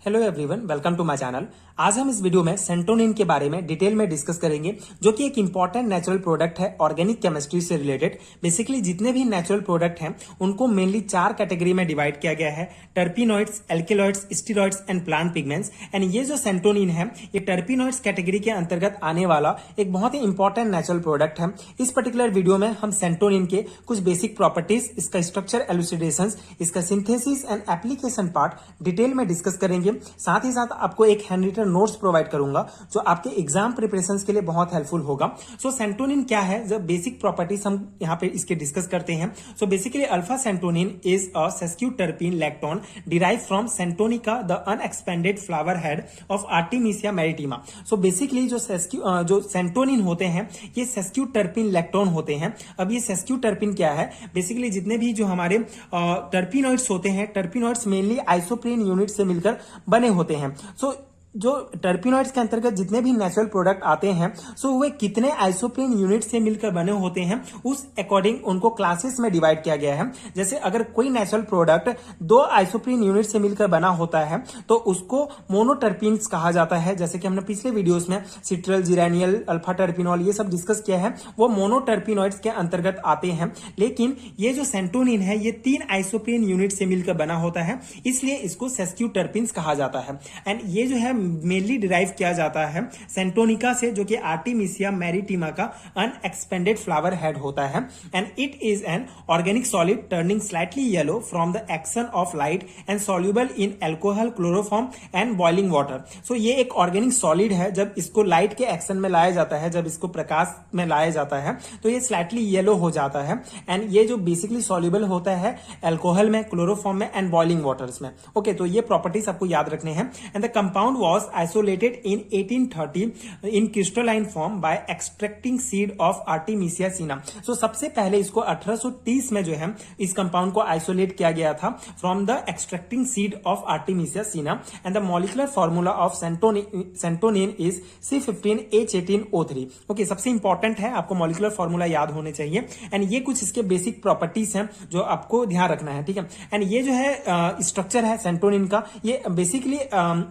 Hello everyone, welcome to my channel. आज हम इस वीडियो में सेंटोनिन के बारे में डिटेल में डिस्कस करेंगे, जो कि एक इंपॉर्टेंट नेचुरल प्रोडक्ट है ऑर्गेनिक केमिस्ट्री से रिलेटेड। बेसिकली जितने भी नेचुरल प्रोडक्ट हैं उनको मेनली 4 कैटेगरी में डिवाइड किया गया है: terpenoids, alkaloids, steroids and plant pigments. And ये जो सेंटोनिन है ये टर्पिनॉइड्स कैटेगरी के अंतर्गत आने वाला एक बहुत ही इंपॉर्टेंट नेचुरल प्रोडक्ट है। इस पर्टिकुलर वीडियो में हम सेंटोनिन के कुछ बेसिक प्रॉपर्टीज, इसका स्ट्रक्चर, एलुसिडेशंस, इसका synthesis and application part detail में डिस्कस करेंगे। साथ ही साथ आपको एक हैंड रिटन नोट्स प्रोवाइड करूंगा जो आपके एग्जाम प्रिपरेशंस के लिए बहुत हेल्पफुल होगा। सो सेंटोनिन क्या है, जब बेसिक प्रॉपर्टीज हम यहाँ पे इसके डिस्कस करते हैं। So basically alpha santonin is a sesquiterpene lactone derive from santonica, the unexpanded flower head of Artemisia maritima. So basically जो सेंटोनिन होते हैं ये सेस्क्यूटर्पिन लैक्टोन होते हैं। अब ये सेस्क्यूटर्पिन क्या है? बेसिकली जितने भी जो हमारे टर्पिनॉइड्स होते हैं, टर्पिनॉइड्स मेनली आइसोप्रीन यूनिट से मिलकर बने होते हैं। सो जो टर्पिनॉइड्स के अंतर्गत जितने भी नेचुरल प्रोडक्ट आते हैं, सो वे कितने आइसोप्रीन यूनिट से मिलकर बने होते हैं उस अकॉर्डिंग उनको क्लासेस में डिवाइड किया गया है। जैसे अगर कोई नेचुरल प्रोडक्ट 2 आइसोप्रीन यूनिट से मिलकर बना होता है तो उसको मोनोटर्पिन्स कहा जाता है। जैसे कि हमने पिछले वीडियोस में सिट्रल, जिरेनियल, अल्फा टर्पिनॉल ये सब डिस्कस किया है, वो मोनोटर्पिनॉइड्स के अंतर्गत आते हैं। लेकिन ये जो सेंटोनिन है ये 3 आइसोप्रीन यूनिट से मिलकर बना होता है, इसलिए इसको सेस्क्यूटर्पिन्स कहा जाता है। एंड ये जो है मेनली डिराइव किया जाता है सेंटोनिका से, जो कि आर्टिमिसिया मैरिटिमा का अनएक्सपेंडेड फ्लावर हेड होता है। And it is an organic solid turning slightly yellow from the action of light and soluble in alcohol, chloroform and boiling water. So ये एक ऑर्गेनिक सॉलिड है। जब इसको लाइट के एक्शन में लाया जाता है, जब इसको प्रकाश में लाया जाता है तो ये स्लाइटली येलो हो जाता है। एंड ये जो बेसिकली सॉल्युबल होता है एल्कोहल में, क्लोरोफॉर्म में एंड बॉइलिंग वाटर्स में। ओके, तो ये प्रॉपर्टीज आपको याद रखने हैं। And the compound was isolated in 1830 in crystalline form by extracting seed of Artemisia sina. So सबसे पहले इसको 1830 में जो है इस कंपाउंड को आइसोलेट किया गया था from the extracting seed of Artemisia cina. And the molecular formula of santonin is C15H18O3। Okay, सबसे इंपॉर्टेंट है, आपको मॉलिक्यूलर फॉर्मूला याद होने चाहिए। एंड ये कुछ इसके बेसिक प्रॉपर्टीज हैं जो आपको ध्यान रखना है, ठीक है। एंड ये जो है स्ट्रक्चर है सेंटोनिन का, ये बेसिकली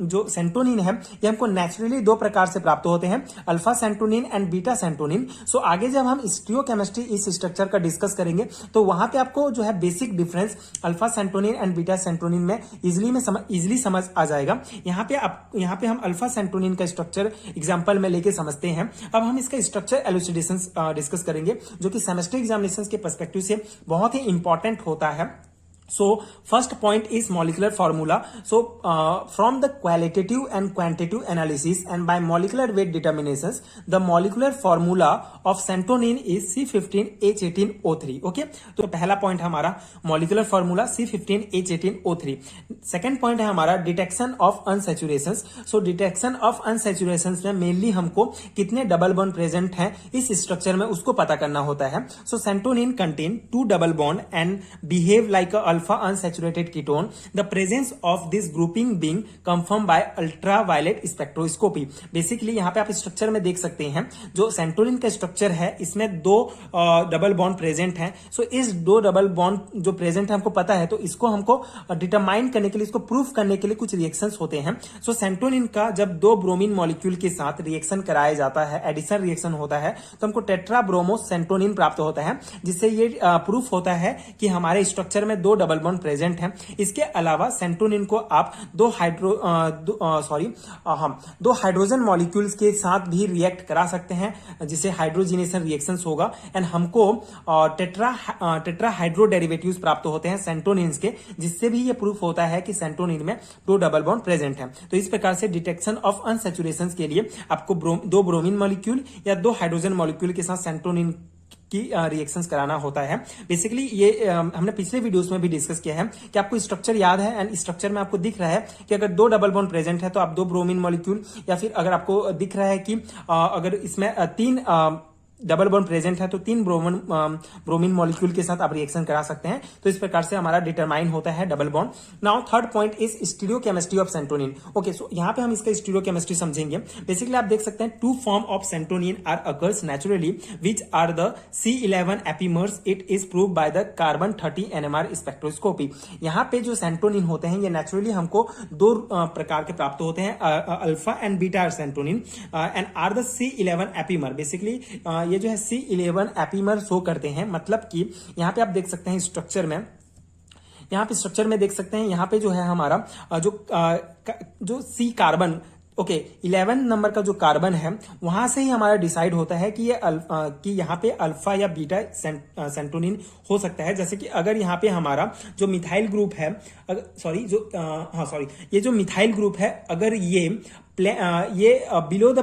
जो सेंटोनिन है ये हमको नेचुरली 2 प्रकार से प्राप्त होते हैं, अल्फा सेंटोनिन एंड बीटा सेंटोनिन। सो आगे जब हम स्टीरियोकेमिस्ट्री इस स्ट्रक्चर का डिस्कस करेंगे तो वहां पे आपको जो है basic difference alpha santonin and beta santonin में इजिली समझ आ जाएगा। यहाँ पे हम अल्फा सेंटोनिन का स्ट्रक्चर एग्जांपल में लेके समझते हैं। अब हम इसका स्ट्रक्चर एलुसिडेशंस डिस्कस करेंगे, जो कि सेमेस्टर एग्जामिनेशन के पर्सपेक्टिव से बहुत ही इंपॉर्टेंट होता है। So first point is molecular formula. So from the qualitative and quantitative analysis and by molecular weight determinations, the molecular formula of santonin is C15H18O3. Okay, तो पहला पॉइंट हमारा molecular formula C15H18O3। Second point है हमारा detection of unsaturations. So detection of unsaturations में mainly हमको कितने double bond present हैं इस स्ट्रक्चर में उसको पता करना होता है। So santonin contain 2 double bond and behave like a alpha unsaturated ketone, the presence of this grouping being confirmed by ultraviolet spectroscopy। Basically यहाँ पे आप स्ट्रक्चर में देख सकते हैं, जो सेंटोनिन का स्ट्रक्चर है इसमें 2 डबल बॉन्ड प्रेजेंट हैं। सो इस 2 डबल बॉन्ड जो प्रेजेंट है हमको पता है, तो इसको हमको डिटरमाइन करने के लिए, इसको प्रूफ करने के लिए कुछ रिएक्शंस होते हैं। सो सेंटोनिन का जब 2 ब्रोमीन मॉलिक्यूल के साथ रिएक्शन कराया जाता है, एडिशन रिएक्शन होता है, तो हमको टेट्रा ब्रोमो सेंटोनिन प्राप्त होता है, जिससे ये प्रूफ होता है कि हमारे स्ट्रक्चर में 2 डबल बॉन्ड प्रेजेंट है। इसके अलावा सेंटोनिन को आप 2 हाइड्रोजन मॉलिक्यूल्स के साथ भी रिएक्ट करा सकते हैं, जिसे हाइड्रोजिनेशन रिएक्शंस होगा। एंड हमको टेट्रा हाइड्रो डेरिवेटिव्स प्राप्त होते हैं सेंटोनिन्स के, जिससे भी ये प्रूफ होता है कि सेंटोनिन में 2 डबल बॉन्ड प्रेजेंट है। तो इस प्रकार से डिटेक्शन ऑफ अनसैचुरेशंस के लिए आपको 2 ब्रोमीन मॉलिक्यूल या 2 हाइड्रोजन मॉलिक्यूल के साथ सेंटोनिन की रिएक्शंस कराना होता है। बेसिकली ये हमने पिछले वीडियोस में भी डिस्कस किया है कि आपको स्ट्रक्चर याद है, एंड स्ट्रक्चर में आपको दिख रहा है कि अगर 2 डबल बॉन्ड प्रेजेंट है तो आप 2 ब्रोमीन मॉलिक्यूल, या फिर अगर आपको दिख रहा है कि अगर इसमें 3 डबल बॉन्ड प्रेजेंट है तो 3 ब्रोमीन मॉलिक्यूल के साथ आप रिएक्शन करा सकते हैं। तो इस प्रकार से हमारा डिटरमाइन होता है double bond. Now third point is stereochemistry of santonin. Okay, so यहाँ पे हम इसका स्टीरियोकेमिस्ट्री समझेंगे। बेसिकली आप देख सकते हैं 2 form of santonin are occurs naturally which are the C11 epimers. It is prove by the carbon 30 NMR spectroscopy. यहाँ पे जो सेंटोनिन होते हैं ये नेचुरली हमको 2 प्रकार के प्राप्त होते हैं, alpha and beta santonin, and are the C11 epimer. Basically ये जो है C11 एपीमर शो करते हैं। मतलब कि यहाँ पे आप देख सकते हैं स्ट्रक्चर में, यहाँ पे स्ट्रक्चर में देख सकते हैं, यहाँ पे जो है हमारा जो C कार्बन, ओके 11 नंबर का जो कार्बन है वहां से ही हमारा डिसाइड होता है कि कि यहाँ पे अल्फा या बीटा सेंटोनिन हो सकता है। जैसे कि अगर यहाँ पे हमारा जो मिथाइल ग्रुप है, ये जो मिथाइल ग्रुप है, अगर ये बिलो द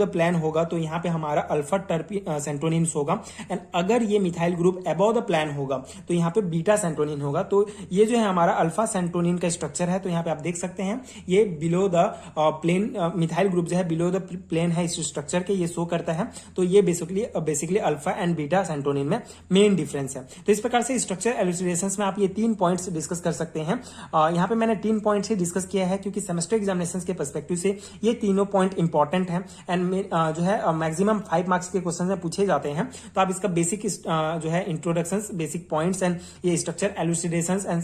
प्लान होगा तो यहाँ पे हमारा अल्फा सेंटोनिन होगा। एंड अगर ये methyl group above the plan होगा तो यहाँ पे बीटा सेंटोनिन होगा। तो ये जो है हमारा अल्फा सेंटोनिन का स्ट्रक्चर है। तो यहाँ पे आप देख सकते हैं ये below the plane, methyl group जो है बिलो द प्लेन है इस स्ट्रक्चर के, ये शो करता है। तो ये basically alpha and beta santonin में मेन डिफरेंस है। तो इस प्रकार से स्ट्रक्चर एलुसिडेशंस में आप ये 3 पॉइंट्स डिस्कस कर सकते हैं। यहाँ पे मैंने 3 पॉइंट्स ही डिस्कस किया है क्योंकि सेमेस्टर एग्जामिनेशन के पर्सपेक्टिव से ये तीनों पॉइंट इंपॉर्टेंट हैं एंड जो है मैक्सिमम 5 मार्क्स के क्वेश्चन में पूछे जाते हैं। तो आप इसका बेसिक जो है इंट्रोडक्शंस, बेसिक पॉइंट्स एंड ये स्ट्रक्चर एलुसिडेशंस एंड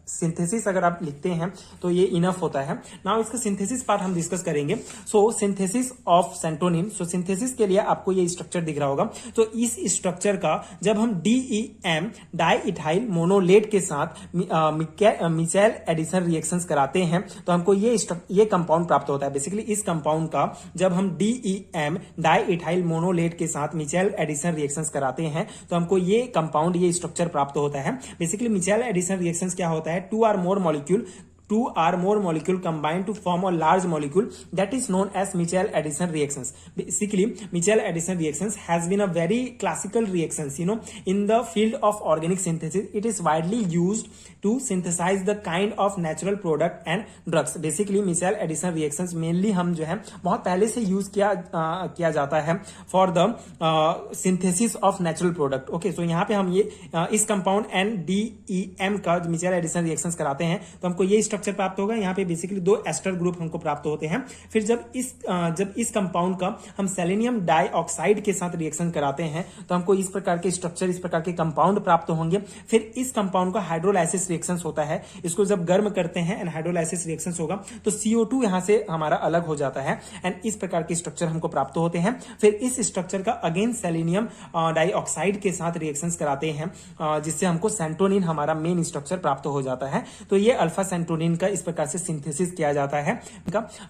सिंथेसिस अगर आप लिखते हैं तो ये इनफ होता है। नाउ इसका सिंथेसिस पार्ट हम डिस्कस करेंगे। सो सिंथेसिस ऑफ सेंटोनिन। सो सिंथेसिस के लिए आपको ये स्ट्रक्चर दिख रहा होगा। तो इस स्ट्रक्चर का जब हम DEM डाइइथाइल मोनोलेट के साथ मिचेल एडिशन रिएक्शंस कराते हैं तो हमको ये कंपाउंड प्राप्त होता है। बेसिकली इस कंपाउंड का जब हम DEM डाइइथाइल मोनोलेट के साथ मिचेल एडिशन रिएक्शंस कराते हैं तो हमको ये कंपाउंड, ये स्ट्रक्चर प्राप्त होता है। बेसिकली मिचेल एडिशन रिएक्शंस क्या होता है, 2 or more molecule combine to form a large molecule that is known as Michel addition reactions. Basically Michel addition reactions has been a very classical reactions, in the field of organic synthesis. It is widely used to synthesize the kind of natural product and drugs. Basically Michel addition reactions mainly हम जो है बहुत पहले से use किया जाता है for the synthesis of natural product. Okay, so यहाँ पे हम ये इस कंपाउंड NDEM का Michel addition reactions कराते हैं तो हमको ये स्ट्रक्चर प्राप्त होगा। यहाँ पे बेसिकली 2 एस्टर ग्रुप हमको प्राप्त होते हैं। फिर जब इस कंपाउंड का हम सेलेनियम डाइऑक्साइड के साथ रिएक्शन कराते हैं तो हमको इस प्रकार के स्ट्रक्चर, इस प्रकार के कंपाउंड प्राप्त होंगे। फिर इस कंपाउंड का हाइड्रोलाइसिस रिएक्शंस होता है। इसको जब गर्म करते हैं एंड हाइड्रोलाइसिस रिएक्शंस होगा तो CO2 यहाँ से हमारा अलग हो जाता है एंड इस प्रकार के स्ट्रक्चर हमको प्राप्त होते हैं। फिर इस स्ट्रक्चर का अगेन सेलेनियम डाइऑक्साइड के साथ रिएक्शंस कराते हैं जिससे हमको सेंटोनिन हमारा मेन स्ट्रक्चर प्राप्त हो जाता है। तो ये अल्फा सेंटोनिन का इस प्रकार से सिंथेसिस किया जाता है।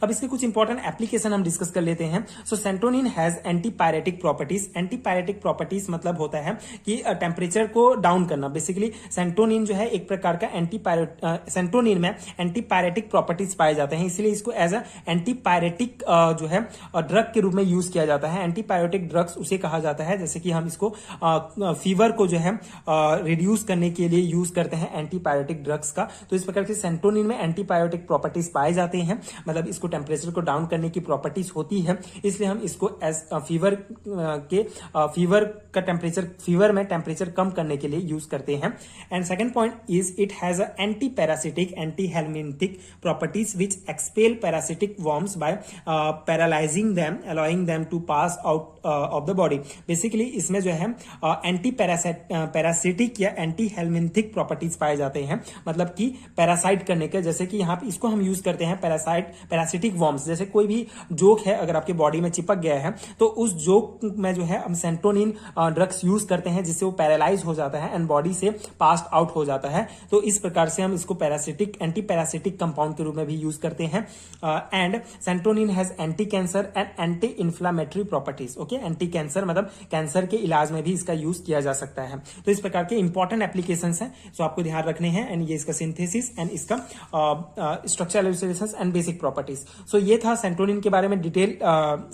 अब इसके कुछ इंपॉर्टेंट एप्लीकेशन हम डिस्कस कर लेते हैं। So santonin has antipyretic properties. Antipyretic properties मतलब होता है कि टेम्परेचर को डाउन करना। बेसिकली सेंटोनिन जो है एक प्रकार का सेंटोनिन में एंटीपायरेटिक प्रॉपर्टीज पाए जाते हैं, इसलिए इसको एज अ एंटीपायरेटिक जो है ड्रग के रूप में यूज किया जाता है। एंटीपायरेटिक ड्रग्स उसे कहा जाता है जैसे कि हम इसको फीवर को जो है रिड्यूस करने के लिए यूज करते हैं एंटीपायरेटिक ड्रग्स का। तो इस प्रकार से सेंटोनिन में एंटीबायोटिक प्रॉपर्टीज पाए जाते हैं, मतलब इसको टेम्परेचर को डाउन करने की प्रॉपर्टीज होती है, इसलिए हम इसको एज फीवर का टेम्परेचर, फीवर में टेम्परेचर कम करने के लिए यूज करते हैं। And second point is it has a anti parasitic, anti helminthic properties which expel parasitic worms by paralysing them, allowing them to pass out of the body. Basically इसमें जो है एंटी पैरासिटिक या anti helminthic properties पाए जाते हैं, मतलब कि parasite करने के, जैसे कि यहाँ पे इसको हम यूज करते हैं पैरासिटिक वर्म्स। जैसे कोई भी जोक है अगर आपके बॉडी में चिपक गया है तो उस जोक में जो है हम सेंटोनिन ड्रग्स यूज करते हैं जिससे वो पैरालाइज हो जाता है एंड बॉडी से पास्ड आउट हो जाता है। तो इस प्रकार से हम इसको पैरासिटिक, एंटी पैरासिटिक कंपाउंड के रूप में भी यूज करते हैं। And santonin has anti cancer and anti inflammatory properties. Okay, anti cancer मतलब कैंसर के इलाज में भी इसका यूज किया जा सकता है। तो इस प्रकार के इंपॉर्टेंट एप्लीकेशंस हैं, सो आपको ध्यान रखने हैं। एंड ये इसका सिंथेसिस एंड इसका structural illustrations and basic properties. So ये था सेंटोनिन के बारे में डिटेल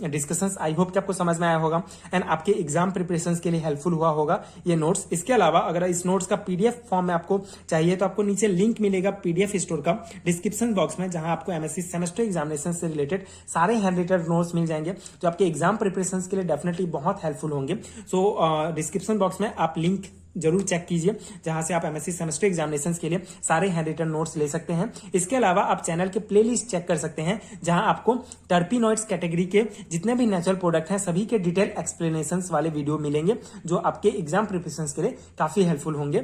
डिस्कशंस। आई होप कि आपको समझ में आया होगा एंड आपके एग्जाम प्रिपरेशंस के लिए हेल्पफुल हुआ होगा ये नोट्स। इसके अलावा अगर इस नोट्स का पीडीएफ फॉर्म में आपको चाहिए तो आपको नीचे लिंक मिलेगा पीडीएफ स्टोर का डिस्क्रिप्शन बॉक्स में, जहां आपको एमएससी सेमेस्टर एग्जामिनेशन से रिलेटेड सारे हैंड रिटन नोट्स मिल जाएंगे जो आपके एग्जाम प्रिपरेशन के लिए डेफिनेटली बहुत हेल्पफुल होंगे। सो डिस्क्रिप्शन बॉक्स में आप लिंक जरूर चेक कीजिए, जहां से आप एमएससी सेमेस्टर एग्जामिनेशंस के लिए सारे हैंड रिटन नोट्स ले सकते हैं। इसके अलावा आप चैनल के प्लेलिस्ट चेक कर सकते हैं, जहां आपको टर्पिनॉइड्स कैटेगरी के जितने भी नेचुरल प्रोडक्ट हैं सभी के डिटेल एक्सप्लेनेशंस वाले वीडियो मिलेंगे, जो आपके एग्जाम प्रिपरेशंस के लिए काफी हेल्पफुल होंगे।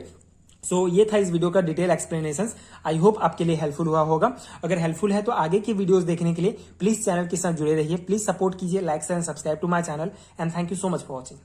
सो ये था इस वीडियो का डिटेल एक्सप्लेनेशंस। आई होप आपके लिए हेल्पफुल हुआ होगा। अगर हेल्पफुल है तो आगे की वीडियोस देखने के लिए प्लीज चैनल के साथ जुड़े रहिए। प्लीज सपोर्ट कीजिए, like and subscribe to my channel and thank you so much for watching.